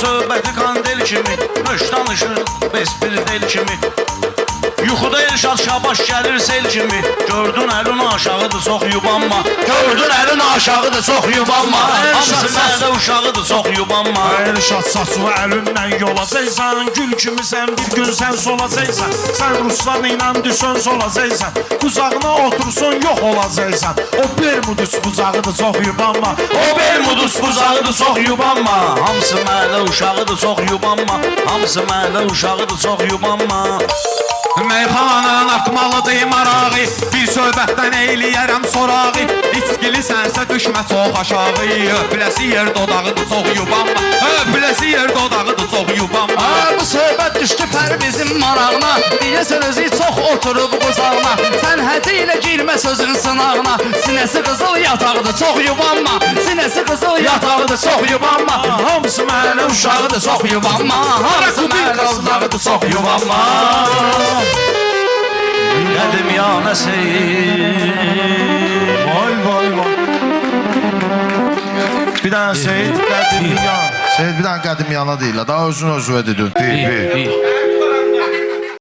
söhbəti kandel kimi, nöş danışır bespir del kimi. Yuxuda Elşad Şabaş gəlir sel kimi, gördün əlin aşağıdır, çox yubanma. Gördün əlin aşağıdır, çox yubanma. Hamısı mədə uşağıdır, çox yubanma. Elşad saçı əlindən yolacaqsan, gül kimi sən bir gün sən solacaqsan. Sən Ruslan ilə düşən solacaqsan, qucağına otursun yox olacaqsan. O Bermudus bucağıdır, çox yubanma. O Bermudus bucağıdır, çox yubanma. Hamısı mədə uşağıdır, çox yubanma. Hamısı mədə uşağıdır, çox yubanma. Meyxananın akmalıdır marağı, bir söhbətdən eyləyərəm sorağı. İçkili sənsə düşmə çox aşağı, öpüləsi yer dodağıdır, çox yubanma. Öpüləsi yer dodağıdır, çox yubanma. Bu söhbət düşdü Pərvizin marağına, deyəsən özü çox oturub quzağına. Sən hədi ilə girmə sözün sınağına, sinəsi qızıl yatağıdır, çox yubanma. Sinəsi qızıl yatağıdır, çox yubanma. Hamısı mənə Uşağıdır, çox yubanma. Hamısı mənə uşağıdır, çox yubanma. Qədim yanə seyir. Vay vay vay. Bir dənə Seyid qədim yan. Seyid bir dənə qədim yana deyirlər. Daha özünü özünə dedin. Bir.